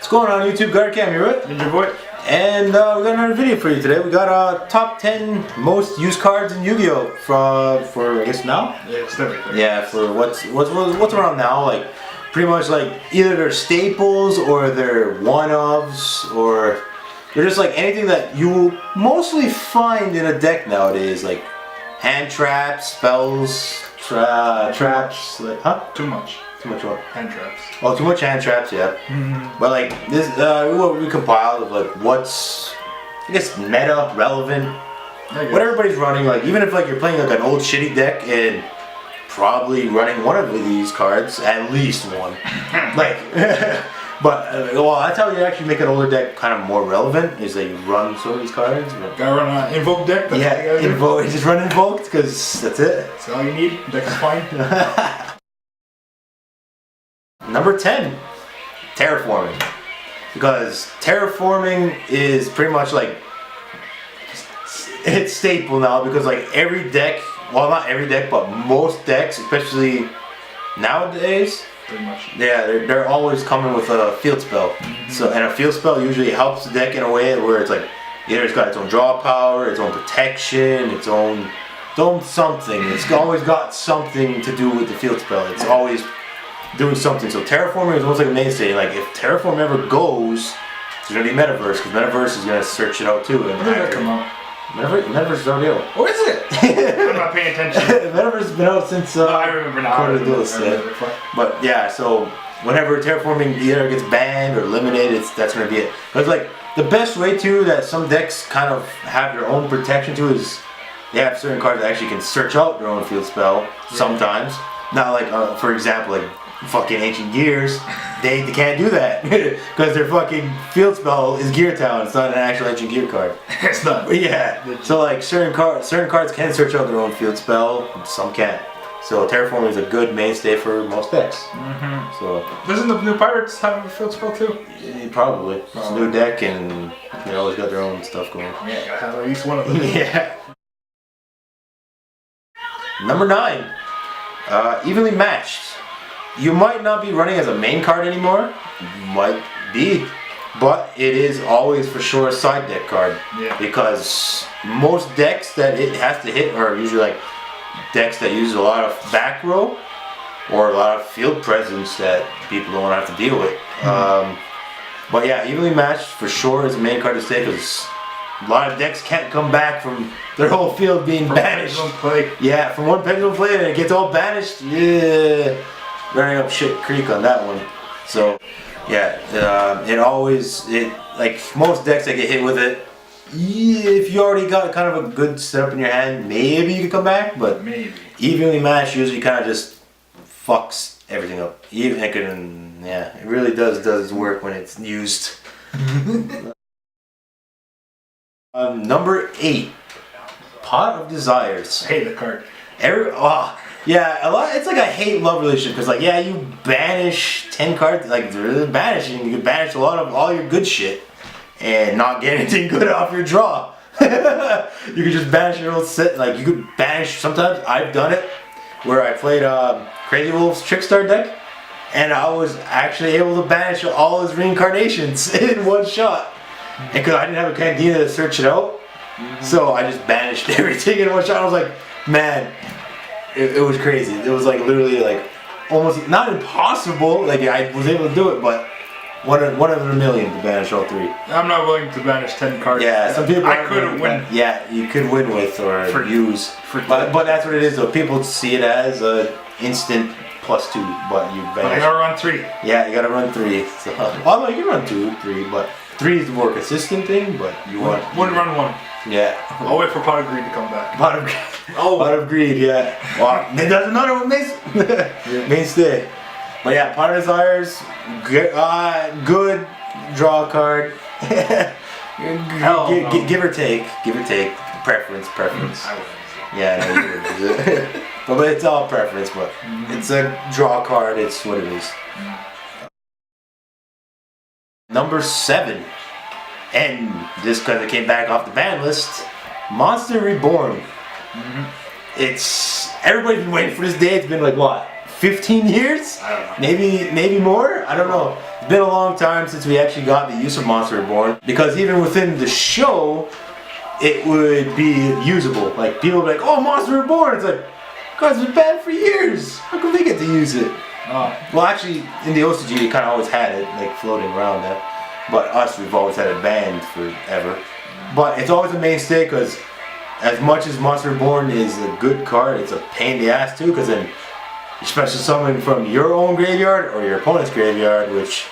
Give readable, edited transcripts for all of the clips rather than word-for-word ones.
What's going on YouTube? GuardedKam here with Ninja Boy. And we got another video for you today. We got top 10 most used cards in Yu-Gi-Oh! For I guess now? Yeah, it's everything. Yeah, for what's around now, like pretty much like either they're staples or they're one-ofs or they're just like anything that you will mostly find in a deck nowadays, like hand traps, spells, traps, like, huh? Too much. Too much what? Hand traps. Oh, too much hand traps, yeah. But like this, what we compiled of like what's, I guess, meta, relevant, what everybody's running. Like even if like you're playing like an old shitty deck and probably running one of these cards, at least one. Like, but well, that's how you actually make an older deck kind of more relevant. Is that you run some of these cards. But gotta run an invoke deck. That's yeah, invoke. Just run invoked because that's it. That's all you need. Deck is fine. Number 10, Terraforming. Because Terraforming is pretty much like, it's staple now because like every deck, well not every deck, but most decks, especially nowadays, pretty much. Yeah, they're always coming with a field spell. So, and a field spell usually helps the deck in a way where it's like, either it's got its own draw power, its own protection, its own something. It's always got something to do with the field spell. It's always doing something. So Terraforming is almost like a mainstay. Like if Terraform ever goes, it's gonna be Metaverse because Metaverse is gonna search it out too. And when did that come out? Metaverse is already out. Oh, is it? I'm not paying attention. Metaverse has been out since I remember now. But yeah, so whenever Terraforming either gets banned or eliminated, that's gonna be it. But like the best way too that some decks kind of have their own protection to is they have certain cards that actually can search out their own field spell sometimes. Not like for example like fucking Ancient Gears, they can't do that because their fucking field spell is Gear Town. It's not an actual Ancient Gear card. It's not. But yeah. So like certain cards can search out their own field spell, some can't. So Terraforming is a good mainstay for most decks. So doesn't the new Pirates have a field spell too? Yeah, probably. It's a new deck and they always got their own stuff going. Yeah, gotta have at least one of them. Yeah. Number 9, evenly matched. You might not be running as a main card anymore, might be, but it is always for sure a side deck card. Yeah. Because most decks that it has to hit are usually like decks that use a lot of back row or a lot of field presence that people don't want to have to deal with. But yeah, evenly matched for sure is a main card to stay because a lot of decks can't come back from their whole field being banished. Yeah, from one pendulum play and it gets all banished. Yeah. Running up shit creek on that one. So yeah, like most decks that get hit with it, if you already got kind of a good setup in your hand, maybe you could come back, but maybe evenly matched usually kind of just fucks everything up. It really does its work when it's used. Number 8, Pot of Desires. I hate the card. Yeah, it's like a hate-love relationship because like yeah, you banish 10 cards, like they're banishing. You can banish a lot of all your good shit and not get anything good off your draw. You can just banish your old set. Like you could banish. Sometimes I've done it where I played Crazy Wolf's Trickstar deck, and I was actually able to banish all his reincarnations in one shot. And because I didn't have a Candida to search it out, so I just banished everything in one shot. I was like, man. It was crazy. It was like literally like almost not impossible. Like I was able to do it, but one in a million to banish all 3. I'm not willing to banish 10 cards. Yeah, some people I could win. Yeah, you could win with or use. But that's what it is though. People see it as a instant +2, but you banish. But I gotta run 3. Yeah, you gotta run 3. So, although you can run 2, 3, but 3 is the more consistent thing. But you wouldn't run 1. Yeah. I'll wait for Pot of Greed to come back. Pot of Greed, yeah. Well, that's another one, mainstay. But yeah, Pot of Desires, good draw card. Give or take. Preference. Yeah, no, but it's all preference, but it's a draw card, it's what it is. Number 7. And this because it came back off the ban list, Monster Reborn. It's everybody's been waiting for this day. It's been like what, 15 years? I don't know. Maybe more. I don't know. It's been a long time since we actually got the use of Monster Reborn, because even within the show, it would be usable. Like, people would be like, oh, Monster Reborn! It's like, guys, it's been banned for years! How come they get to use it? Well, actually, in the OCG, they kind of always had it, like, floating around there. But us, we've always had it banned forever. But it's always a mainstay, because as much as Monster Reborn is a good card, it's a pain in the ass, too, because then you special summon from your own graveyard or your opponent's graveyard, which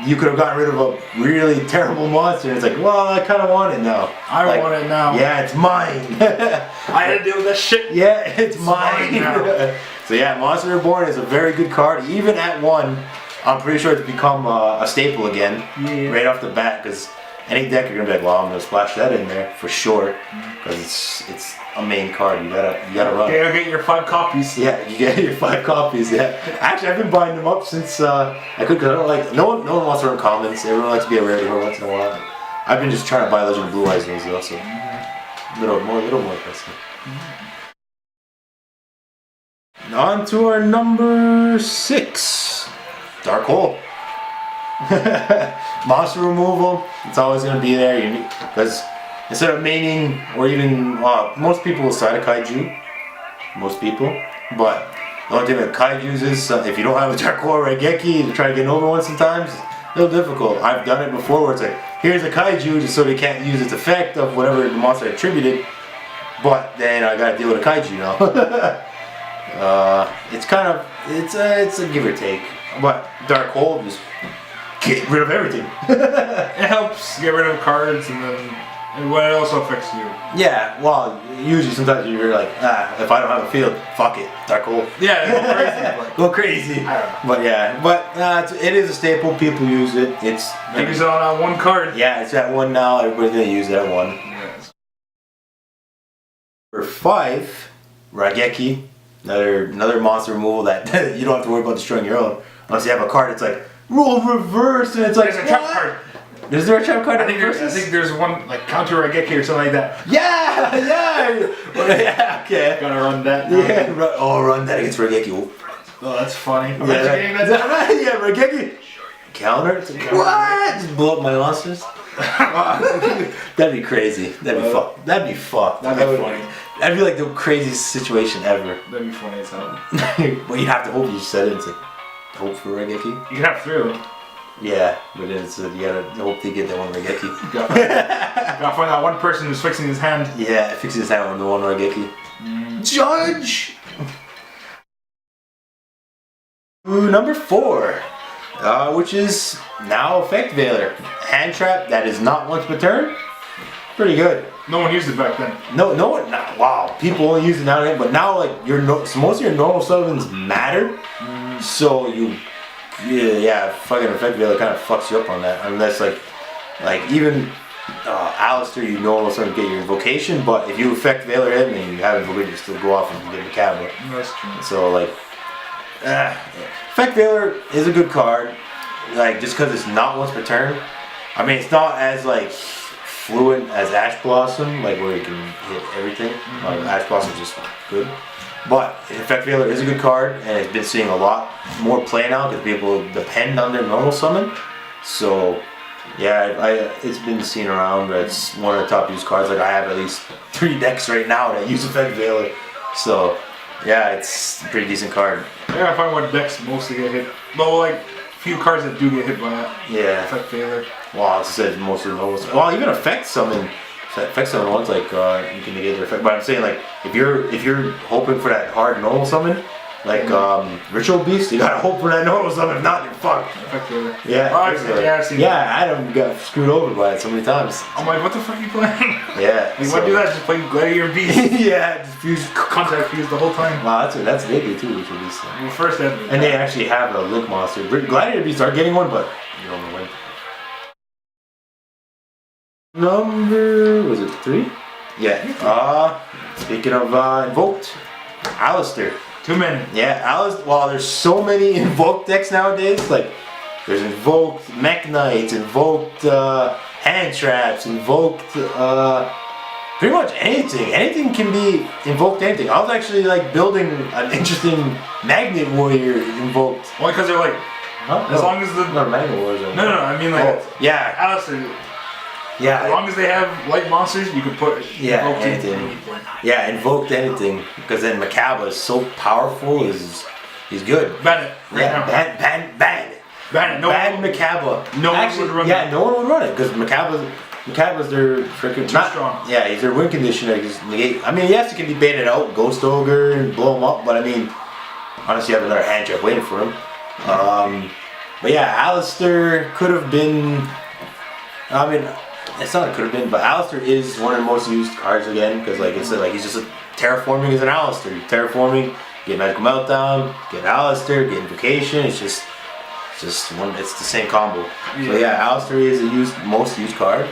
you could have gotten rid of a really terrible monster, and it's like, well, I kind of want it now. I want it now. Yeah, it's mine. I had to deal with this shit. Yeah, it's mine. Now. So yeah, Monster Reborn is a very good card. Even at 1, I'm pretty sure it's become a staple again, right off the bat, because any deck you're gonna be like, well, I'm gonna splash that in there for sure, because it's a main card. You gotta run. Yeah, get your 5 copies. Yeah, you get your 5 copies. Yeah, actually, I've been buying them up since I could. Cause I don't like no one wants to run commons. Everyone likes to be a rarity every once in a while. I've been just trying to buy Legend of Blue Eyes ones also. Little more pricey. On to our number 6, Dark Hole. Monster removal. It's always gonna be there. Because instead of maining, or even most people will side a kaiju. Most people, but the only thing with kaijus is if you don't have a Dark Hole Raigeki to try to get over one, sometimes it's a little difficult. I've done it before where it's like, here's a kaiju just so they can't use its effect of whatever the monster attributed, but then I gotta deal with a kaiju now. It's kind of it's a give or take, but Dark Hole just get rid of everything. It helps get rid of cards, and then it also affects you. Yeah, well, usually sometimes you're like, if I don't have a field, fuck it, Dark Hole. Yeah, go crazy. Like, go crazy. I don't know. But yeah, it is a staple. People use it. It's use it on one card. Yeah, it's at 1 now. Everybody's gonna use that 1. Yes. For 5, Raigeki, another monster removal that you don't have to worry about destroying your own. Unless you have a card, it's like roll reverse, and it's like there's a trap card. Is there a trap card? I think there's one like counter Raigeki or something like that. Yeah, yeah, okay. Gotta run that. Now. Yeah, run that against Raigeki. Oh, that's funny. Yeah, Raigeki. Counter? What? Just blow up my monsters? That'd be crazy. That'd be fucked. That'd be fucked. That'd be funny. That'd be like the craziest situation ever. That'd be funny as hell. Well, you have to hope you said it. It's like, hope for Raigeki. You can have 3 of them. Yeah, but then it's, you gotta hope they get that one Raigeki. You gotta find that one person who's fixing his hand. Yeah, fixing his hand on the one Raigeki. Judge! Number 4, which is now Effect Veiler. Hand trap that is not once per turn. Pretty good. No one used it back then. No one. Wow, people only use it now, but now like so most of your normal summons matter. So fucking Effect Veiler kind of fucks you up on that. Unless like even Alistair, you normal summon get your invocation, but if you Effect Veiler him and you have invocation, you still go off and get the Cabra. That's true. So like, Effect Veiler is a good card. Like just because it's not once per turn. I mean, it's not as like fluent as Ash Blossom, like where you can hit everything. Ash Blossom is just good. But Effect Veiler is a good card, and it's been seeing a lot more play now because people depend on their normal summon. So, yeah, it's been seen around. It's one of the top used cards. Like I have at least 3 decks right now that use Effect Veiler. So, yeah, it's a pretty decent card. I gotta find what decks mostly get hit. Well, like few cards that do get hit by that. Yeah. Effect Veiler. Well, it says most of the normal. Well, even Effect Summon ones like you can negate their effect. But I'm saying like if you're hoping for that hard normal summon, like Ritual Beast, you gotta hope for that normal summon. If not, you're fucked. Effect Veiler. Yeah. I've seen that. Adam got screwed over by it so many times. I'm like, what the fuck are you playing? Yeah. Like, what do that? Just play Gladiator Beast. Yeah, just fuse contact fuse the whole time. Wow, that's what they do too, Ritual Beast. Well, first and they actually have a Link monster. Gladiator Beasts are getting one, but you don't know when. Number, was it 3? Yeah. Speaking of invoked, Alistair. Too many. Yeah, Alistair. Well, there's so many invoked decks nowadays. Like, there's invoked Mekk-Knight, invoked hand traps, invoked pretty much anything. Anything can be invoked. Anything. I was actually like building an interesting magnet warrior invoked. Only because they're like Huh? As long as the not manual wars. no, I mean like yeah, Alistair. yeah. As long as they have light monsters, you can put Yeah, anything. Yeah, invoked anything because then Mekk-Knight is so powerful. He's good. Ban it. Right Yeah, now. ban. Ban it. No ban one, Mekk-Knight. no one would run Yeah, no one would run it because Mekk-Knight's their freaking Too strong. Yeah, he's their win conditioner. I mean, yes, he can be baited out, Ghost Ogre, and blow him up. But I mean, honestly, you have another hand trap waiting for him. But yeah, Alistair could have been. I mean, it's not could have been, but Alistair is one of the most used cards again because, like I said, like he's just terraforming is an Alistair. Terraforming, get Magical Meltdown, get Alistair, get Invocation. It's just one. It's the same combo. Yeah. So yeah, Alistair is a most used card.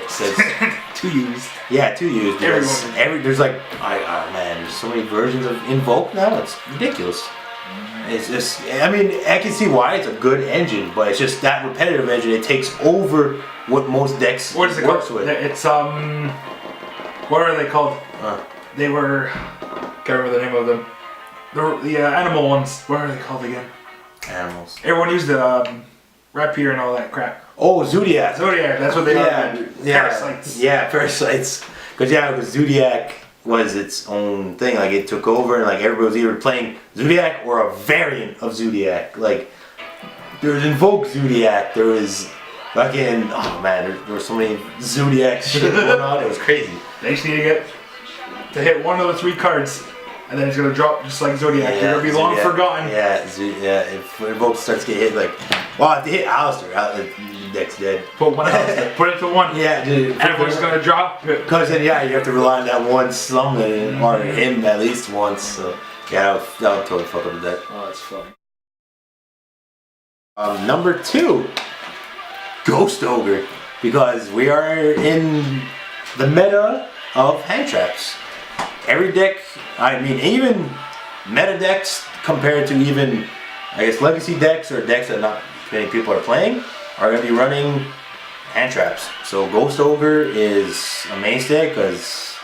Too used. Yeah, too used. Everyone. There's like, man, there's so many versions of Invoke now. It's ridiculous. It's just, I mean, I can see why it's a good engine, but it's just that repetitive engine. It takes over what most decks What is it works called? with. It's what are they called? They were, can't remember the name of them. The animal ones. What are they called again? Animals. Everyone used the rapier and all that crap. Oh, Zodiac. Zodiac. That's what they are. Parasites. Yeah, parasites. Because Zodiac was its own thing. Like it took over, and like everybody was either playing Zodiac or a variant of Zodiac. Like there was Invoke Zodiac. There was fucking there was so many Zodiac shit going on. It was crazy. They just need to hit one of the 3 cards, and then it's gonna drop just like Zodiac. They're gonna be long forgotten. Yeah, if Invoke starts to get hit, like, well, if they hit Alistair, the deck's dead. Put one Alistair. Put it to 1. Yeah, dude. And if it's gonna drop. Because then, you have to rely on that one summon or him at least once. So yeah, that would totally fuck up the deck. Oh, that's funny. Number 2, Ghost Ogre, because we are in the meta of hand traps. Every deck, I mean, even meta decks compared to even, I guess, legacy decks or decks that not many people are playing, are going to be running hand traps. So Ghost Ogre is a mainstay because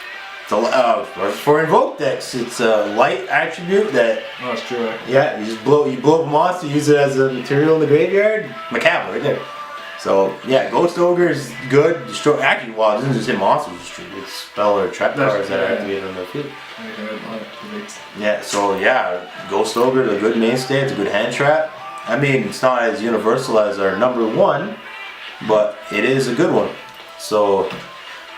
for Invoke decks, it's a light attribute that. Oh, that's true. Right? Yeah, you blow up a monster, use it as a material in the graveyard. Mekk-Knight right there. So yeah, Ghost Ogre is good. Destroy. Actually, well, it doesn't just hit monsters. It's spell or trap cards that are activated on the field. Yeah. So yeah, Ghost Ogre is a good mainstay. It's a good hand trap. I mean, it's not as universal as our number 1, but it is a good one. So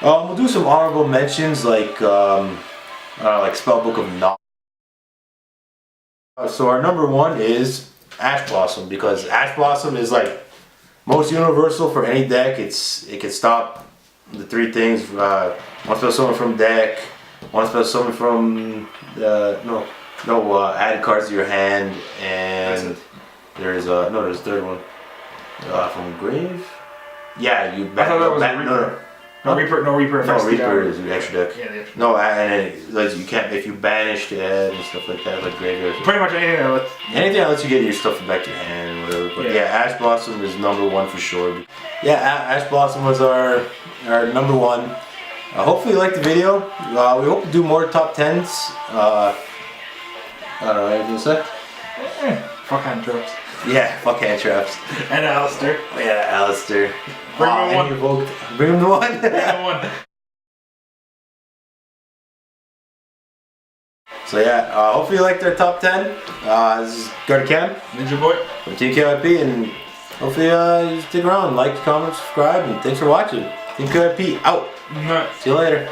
we'll do some honorable mentions like Spellbook of Knowledge. So our number 1 is Ash Blossom because Ash Blossom is like most universal for any deck. It can stop the 3 things. One spell summon from deck. One spell summon from add cards to your hand, and there's there's a 3rd one from grave. Yeah, you. I thought that was Reaper. No Reaper. No Reaper. No Reaper is your extra deck. Yeah, the extra. No, and it lets you can't if you banish to add and stuff like that, like graveyard. Pretty much anything that lets you get your stuff back to your hand, whatever. But yeah, Ash Blossom is number 1 for sure. Yeah, Ash Blossom was our number 1. Hopefully you liked the video. We hope to do more top 10s. I don't know, anything to say? Fuck hand traps. Yeah, fuck hand traps. And Alistair. Yeah, Alistair. Bring him to 1. Bring him to 1. Bring him to 1. So yeah, hopefully you liked our top 10. This is GuardedKam. Ninja Boy. From Team KYP, and hopefully you stick around, like, comment, subscribe, and thanks for watching. Team KYP out. See you later.